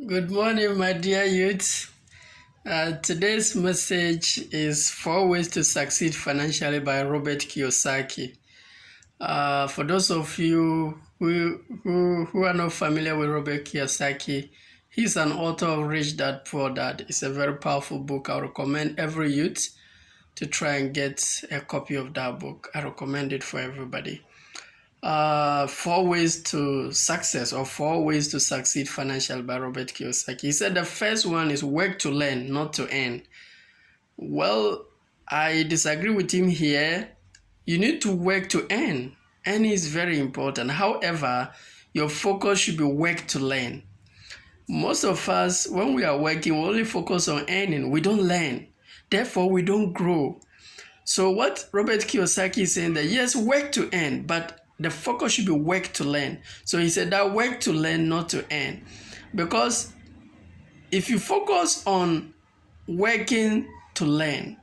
Good morning, my dear youth. Today's message is Four Ways to Succeed Financially by Robert Kiyosaki. For those of you who are not familiar with Robert Kiyosaki, he's an author of Rich Dad Poor Dad. It's a very powerful book. I recommend every youth to try and get a copy of that book. I recommend it for everybody. Four Ways to Success or Four Ways to Succeed Financially by Robert Kiyosaki. He said the first one is work to learn, not to earn. Well, I disagree with him here. You need to work to earn. Earning is very important. However, your focus should be work to learn. Most of us, when we are working, we only focus on earning. We don't learn. Therefore, we don't grow. So what Robert Kiyosaki is saying that yes, work to earn, but the focus should be work to learn. So he said that work to learn, not to earn. Because if you focus on working to learn,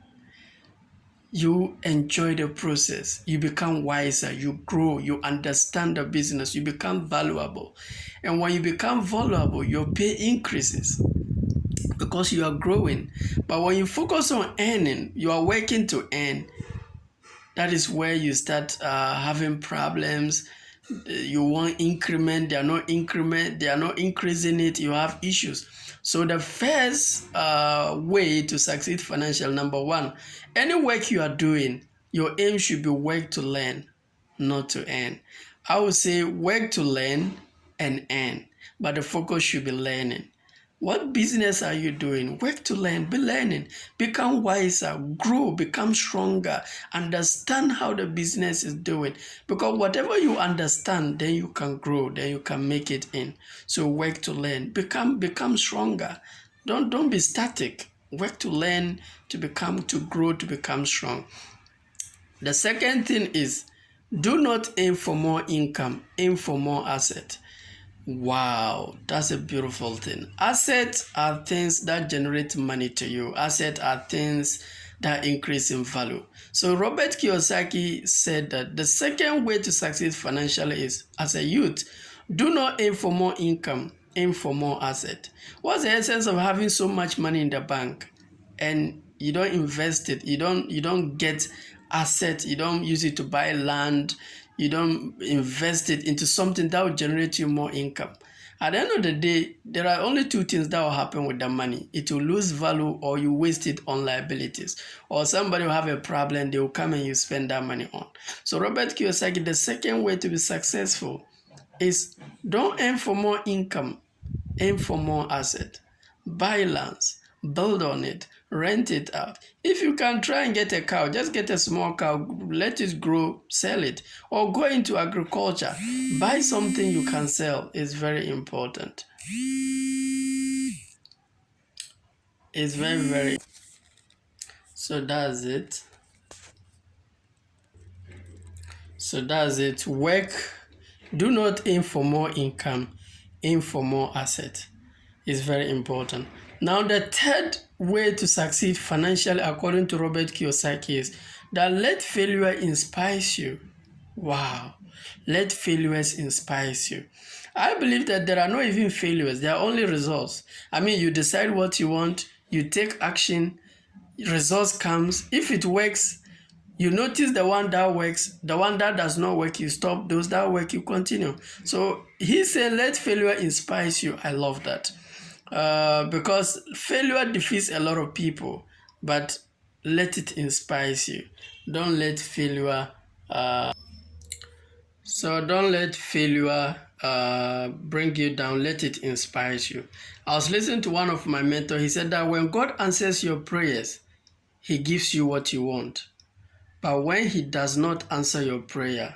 you enjoy the process. You become wiser, you grow, you understand the business, you become valuable. And when you become valuable, your pay increases because you are growing. But when you focus on earning, you are working to earn. That is where you start having problems. You want increment, they are not increasing it, you have issues. So the first way to succeed financially, number one, any work you are doing, your aim should be work to learn, not to earn. I would say work to learn and earn, but the focus should be learning. What business are you doing? Work to learn, be learning, become wiser, grow, become stronger, understand how the business is doing. Because whatever you understand, then you can grow, then you can make it in. So work to learn, become stronger. Don't be static. Work to learn, to grow, to become strong. The second thing is, do not aim for more income, aim for more asset. Wow, that's a beautiful thing. Assets are things that generate money to you. Assets are things that increase in value. So Robert Kiyosaki said that the second way to succeed financially is, as a youth, do not aim for more income, aim for more asset. What's the essence of having so much money in the bank and you don't invest it, you don't get assets, you don't use it to buy land, you don't invest it into something that will generate you more income? At the end of the day, there are only two things that will happen with the money. It will lose value, or you waste it on liabilities, or somebody will have a problem, they will come and you spend that money on. So Robert Kiyosaki, the second way to be successful is, don't aim for more income, aim for more asset. Buy lands, build on it, rent it out. If you can try and get a cow, just get a small cow, let it grow, sell it, or go into agriculture. Buy something you can sell. It's very important. It's very, very. So that's it. Work. Do not aim for more income, aim for more asset. Is very important. Now, the third way to succeed financially, according to Robert Kiyosaki, is that let failure inspire you. Wow. Let failures inspire you. I believe that there are not even failures, there are only results. I mean, you decide what you want, you take action, results comes. If it works, you notice the one that works, the one that does not work, you stop. Those that work, you continue. So he said, let failure inspire you. I love that. Because failure defeats a lot of people, but let it inspire you. Don't let failure bring you down. Let it inspire you. I was listening to one of my mentors. He said that when God answers your prayers, he gives you what you want. But when he does not answer your prayer,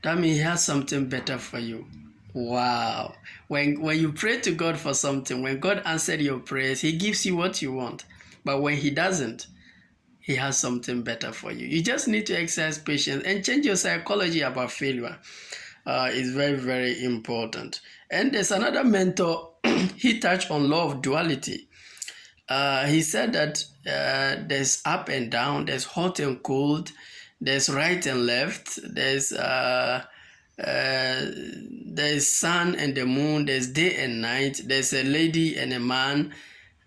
that means he has something better for you. Wow. When you pray to God for something, when God answered your prayers, he gives you what you want. But when he doesn't, he has something better for you. You just need to exercise patience and change your psychology about failure. It's very, very important. And there's another mentor, he touched on law of duality. He said that there's up and down, there's hot and cold, there's right and left, there's There's sun and the moon, there's day and night, there's a lady and a man,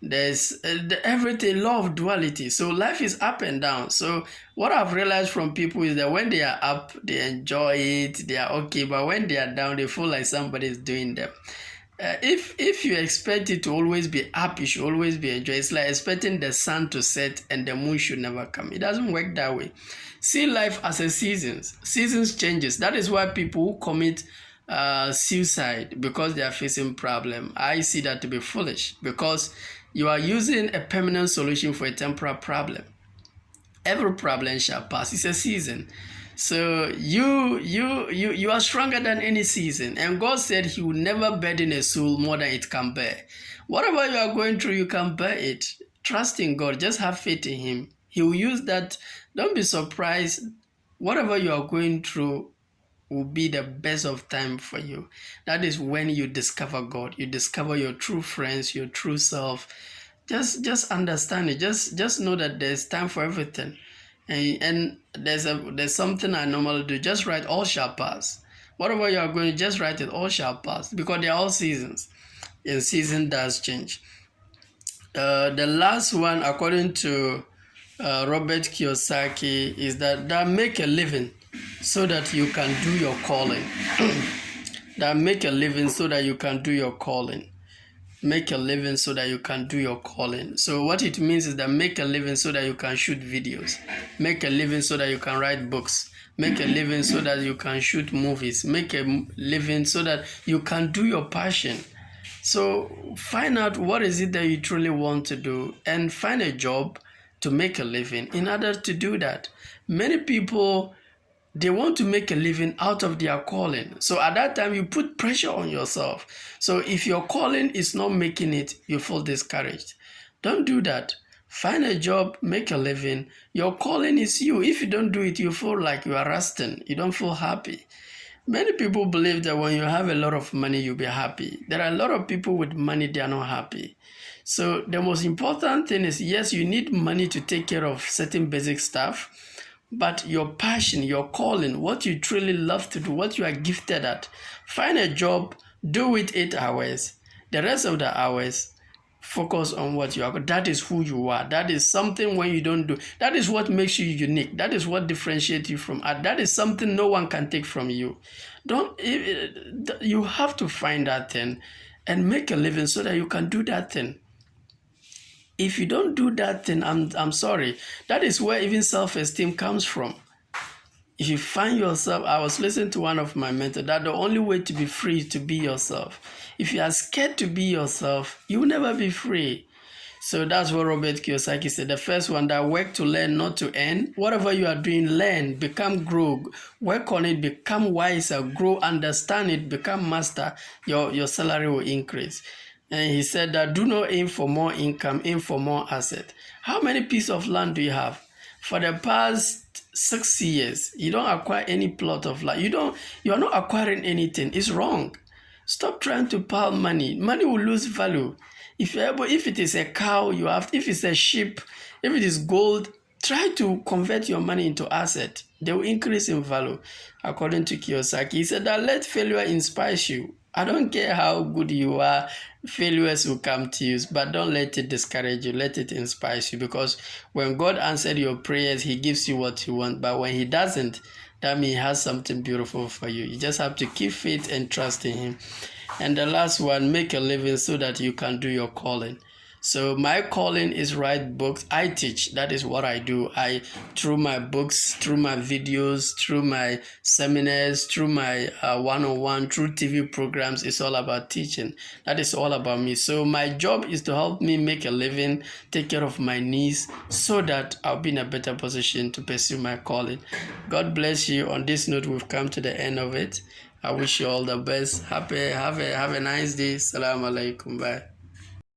there's everything, law of duality. So life is up and down. So what I've realized from people is that when they are up, they enjoy it, they are okay, but when they are down, they feel like somebody is doing them. If you expect it to always be up, you should always be enjoying. It's like expecting the sun to set and the moon should never come. It doesn't work that way. See life as a seasons. Seasons changes. That is why people who commit suicide because they are facing problem. I see that to be foolish, because you are using a permanent solution for a temporary problem. Every problem shall pass. It's a season. So you are stronger than any season. And God said he will never burden a soul more than it can bear. Whatever you are going through, you can bear it. Trust in God. Just have faith in him. He will use that. Don't be surprised. Whatever you are going through will be the best of time for you. That is when you discover God. You discover your true friends, your true self. Just understand it. Just know that there's time for everything. And there's something I normally do. Just write all shall pass. Whatever you are going, just write it, all shall pass, because they're all seasons, and season does change. The last one, according to Robert Kiyosaki, is that make a living so that you can do your calling. That make a living so that you can do your calling. Make a living so that you can do your calling. So what it means is that make a living so that you can shoot videos. Make a living so that you can write books. Make a living so that you can shoot movies. Make a living so that you can do your passion. So find out what is it that you truly want to do, and find a job to make a living in order to do that. Many people, they want to make a living out of their calling. So at that time, you put pressure on yourself. So if your calling is not making it, you feel discouraged. Don't do that. Find a job, make a living. Your calling is you. If you don't do it, you feel like you are resting. You don't feel happy. Many people believe that when you have a lot of money, you'll be happy. There are a lot of people with money, they are not happy. So the most important thing is, yes, you need money to take care of certain basic stuff, but your passion, your calling, what you truly love to do, what you are gifted at, find a job, do it 8 hours. The rest of the hours, focus on what you are. That is who you are. That is something when you don't do. That is what makes you unique. That is what differentiates you from others. That is something no one can take from you. You have to find that thing and make a living so that you can do that thing. If you don't do that thing, I'm sorry. That is where even self-esteem comes from. If you find yourself, I was listening to one of my mentors, that the only way to be free is to be yourself. If you are scared to be yourself, you will never be free. So that's what Robert Kiyosaki said. The first one, that work to learn, not to earn. Whatever you are doing, learn, grow, work on it, become wiser, grow, understand it, become master. Your salary will increase. And he said that do not aim for more income, aim for more asset. How many pieces of land do you have? For the past 6 years, you don't acquire any plot of land. You are not acquiring anything. It's wrong. Stop trying to pile money. Money will lose value. If it is a cow you have, if it's a sheep, if it is gold, try to convert your money into asset. They will increase in value. According to Kiyosaki, he said that let failure inspire you. I don't care how good you are, failures will come to you, but don't let it discourage you. Let it inspire you, because when God answered your prayers, he gives you what you want. But when he doesn't, that means he has something beautiful for you. You just have to keep faith and trust in him. And the last one, make a living so that you can do your calling. So my calling is write books. I teach. That is what I do. Through my books, through my videos, through my seminars, through my one-on-one, through TV programs, it's all about teaching. That is all about me. So my job is to help me make a living, take care of my needs, so that I'll be in a better position to pursue my calling. God bless you. On this note, we've come to the end of it. I wish you all the best. Have a nice day. Assalamu alaikum. Bye.